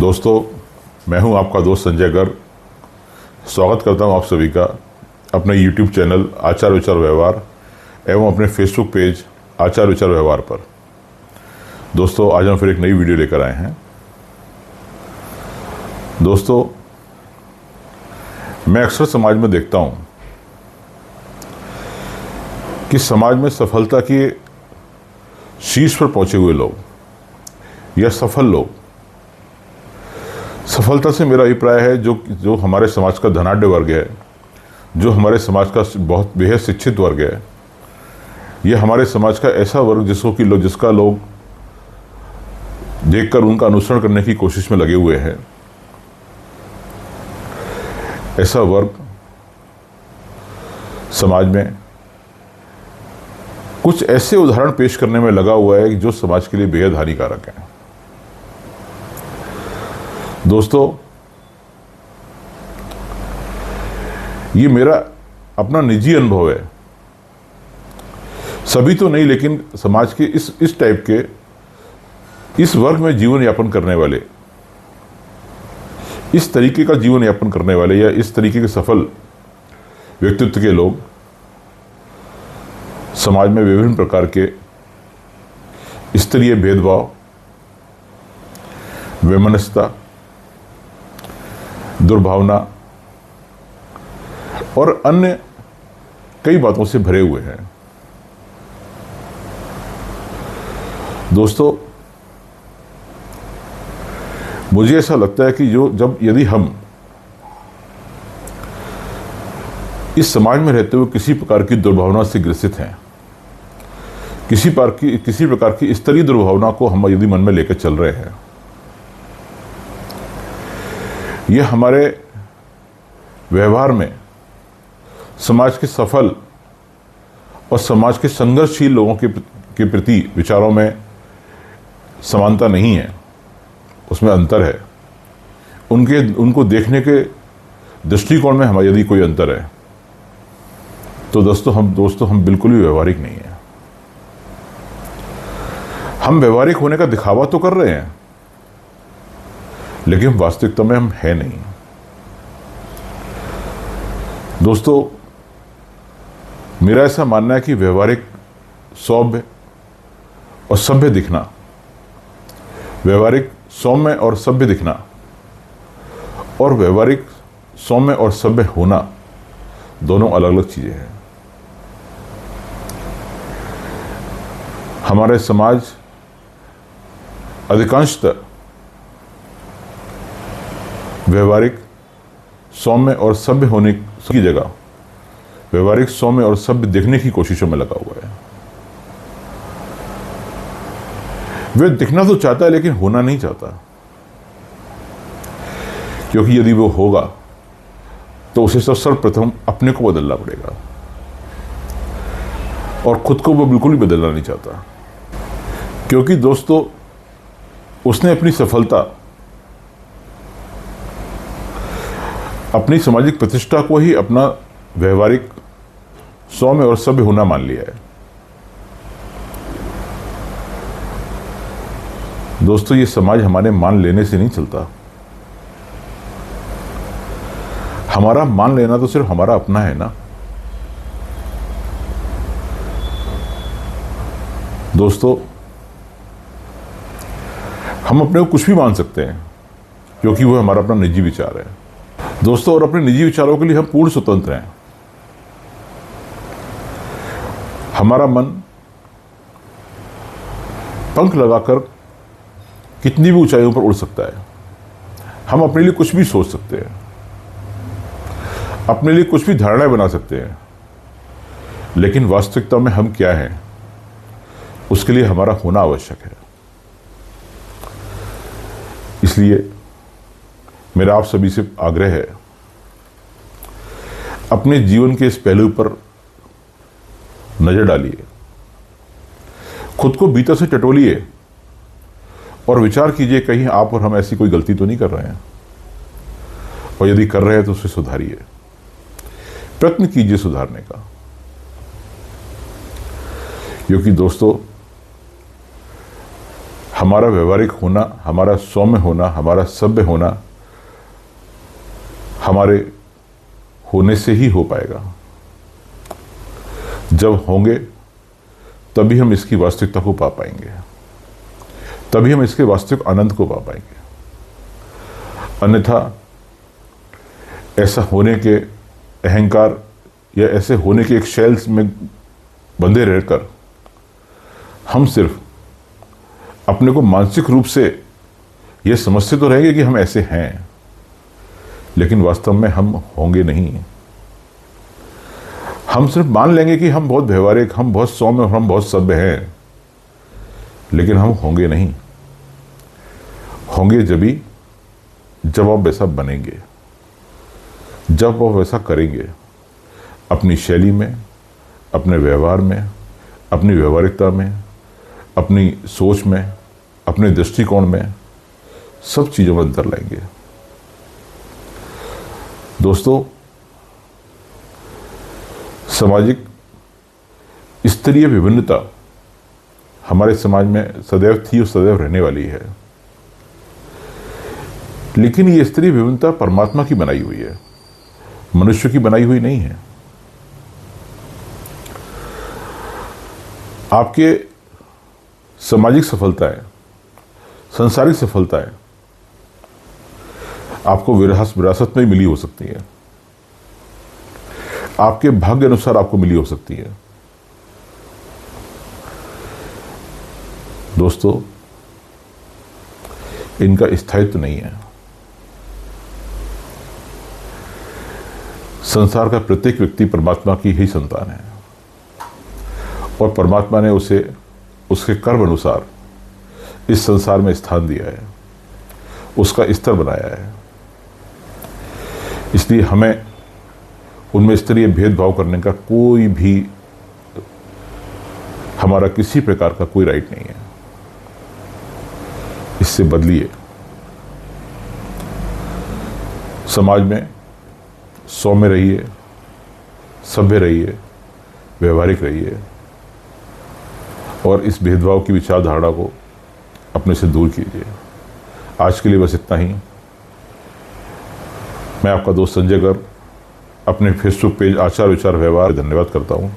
दोस्तों, मैं हूं आपका दोस्त संजय गर्ग। स्वागत करता हूं आप सभी का अपने YouTube चैनल आचार विचार व्यवहार एवं अपने Facebook पेज आचार विचार व्यवहार पर। दोस्तों, आज हम फिर एक नई वीडियो लेकर आए हैं। दोस्तों, मैं अक्सर समाज में देखता हूं कि समाज में सफलता के शीर्ष पर पहुंचे हुए लोग या सफल लोग, सफलता से मेरा अभिप्राय है जो हमारे समाज का धनाढ्य वर्ग है, जो हमारे समाज का बहुत बेहद शिक्षित वर्ग है, यह हमारे समाज का ऐसा वर्ग जिसका लोग देखकर उनका अनुसरण करने की कोशिश में लगे हुए हैं। ऐसा वर्ग समाज में कुछ ऐसे उदाहरण पेश करने में लगा हुआ है जो समाज के लिए बेहद हानिकारक है। दोस्तों, ये मेरा अपना निजी अनुभव है। सभी तो नहीं, लेकिन समाज के इस टाइप के, इस वर्ग में जीवन यापन करने वाले, इस तरीके का जीवन यापन करने वाले या इस तरीके के सफल व्यक्तित्व के लोग समाज में विभिन्न प्रकार के स्तरीय भेदभाव, वैमनस्यता, दुर्भावना और अन्य कई बातों से भरे हुए हैं। दोस्तों, मुझे ऐसा लगता है कि यदि हम इस समाज में रहते हुए किसी प्रकार की दुर्भावना से ग्रसित हैं, किसी प्रकार की स्तरीय दुर्भावना को हम यदि मन में लेकर चल रहे हैं, यह हमारे व्यवहार में समाज के सफल और समाज के संघर्षशील लोगों के प्रति विचारों में समानता नहीं है, उसमें अंतर है। उनको देखने के दृष्टिकोण में हमारा यदि कोई अंतर है तो दोस्तों हम बिल्कुल भी व्यवहारिक नहीं है। हम व्यवहारिक होने का दिखावा तो कर रहे हैं, लेकिन वास्तविकता में हम है नहीं। दोस्तों, मेरा ऐसा मानना है कि व्यवहारिक सौम्य और सभ्य दिखना, व्यवहारिक सौम्य और सभ्य दिखना और व्यवहारिक सौम्य और सभ्य होना दोनों अलग अलग चीजें हैं। हमारे समाज अधिकांशतः व्यवहारिक सौम्य और सभ्य होने की जगह व्यवहारिक सौम्य और सभ्य दिखने की कोशिशों में लगा हुआ है। वह दिखना तो चाहता है, लेकिन होना नहीं चाहता, क्योंकि यदि वो होगा तो उसे सर्वप्रथम अपने को बदलना पड़ेगा, और खुद को वो बिल्कुल भी बदलना नहीं चाहता, क्योंकि दोस्तों उसने अपनी सफलता, अपनी सामाजिक प्रतिष्ठा को ही अपना व्यवहारिक सौम्य और सभ्य होना मान लिया है। दोस्तों, ये समाज हमारे मान लेने से नहीं चलता। हमारा मान लेना तो सिर्फ हमारा अपना है ना। दोस्तों, हम अपने को कुछ भी मान सकते हैं, क्योंकि वो हमारा अपना निजी विचार है। दोस्तों, और अपने निजी विचारों के लिए हम पूर्ण स्वतंत्र हैं। हमारा मन पंख लगाकर कितनी भी ऊंचाइयों पर उड़ सकता है। हम अपने लिए कुछ भी सोच सकते हैं, अपने लिए कुछ भी धारणाएं बना सकते हैं, लेकिन वास्तविकता में हम क्या हैं, उसके लिए हमारा होना आवश्यक है। इसलिए मेरा आप सभी से आग्रह है, अपने जीवन के इस पहलू पर नजर डालिए, खुद को भीतर से टटोलिए और विचार कीजिए कहीं आप और हम ऐसी कोई गलती तो नहीं कर रहे हैं, और यदि कर रहे हैं तो उसे सुधारिए, प्रयत्न कीजिए सुधारने का। क्योंकि दोस्तों, हमारा व्यवहारिक होना, हमारा सौम्य होना, हमारा सभ्य होना हमारे होने से ही हो पाएगा। जब होंगे तभी हम इसकी वास्तविकता को पा पाएंगे, तभी हम इसके वास्तविक आनंद को पा पाएंगे। अन्यथा ऐसा होने के अहंकार या ऐसे होने के एक शैल में बंधे रहकर हम सिर्फ अपने को मानसिक रूप से यह समझते तो रहेंगे कि हम ऐसे हैं, लेकिन वास्तव में हम होंगे नहीं। हम सिर्फ मान लेंगे कि हम बहुत व्यवहारिक, हम बहुत सौम्य और हम बहुत सभ्य हैं, लेकिन हम होंगे नहीं। होंगे जब आप वैसा बनेंगे, जब आप वैसा करेंगे, अपनी शैली में, अपने व्यवहार में, अपनी व्यवहारिकता में, अपनी सोच में, अपने दृष्टिकोण में, सब चीज़ों में अंतर लाएंगे। दोस्तों, सामाजिक स्तरीय विभिन्नता हमारे समाज में सदैव थी और सदैव रहने वाली है, लेकिन ये स्तरीय विभिन्नता परमात्मा की बनाई हुई है, मनुष्य की बनाई हुई नहीं है। आपके सामाजिक सफलताएं, सांसारिक सफलताएं आपको विरासत में मिली हो सकती है, आपके भाग्य अनुसार आपको मिली हो सकती है। दोस्तों, इनका स्थायित्व नहीं है। संसार का प्रत्येक व्यक्ति परमात्मा की ही संतान है और परमात्मा ने उसे उसके कर्म अनुसार इस संसार में स्थान दिया है, उसका स्तर बनाया है। इसलिए हमें उनमें स्तरीय भेदभाव करने का कोई भी, हमारा किसी प्रकार का कोई राइट नहीं है। इससे बदलिए, समाज में सौम्य रहिए, सभ्य रहिए, व्यवहारिक रहिए और इस भेदभाव की विचारधारा को अपने से दूर कीजिए। आज के लिए बस इतना ही। मैं आपका दोस्त संजय गर्ग अपने फेसबुक पेज आचार विचार व्यवहार धन्यवाद करता हूँ।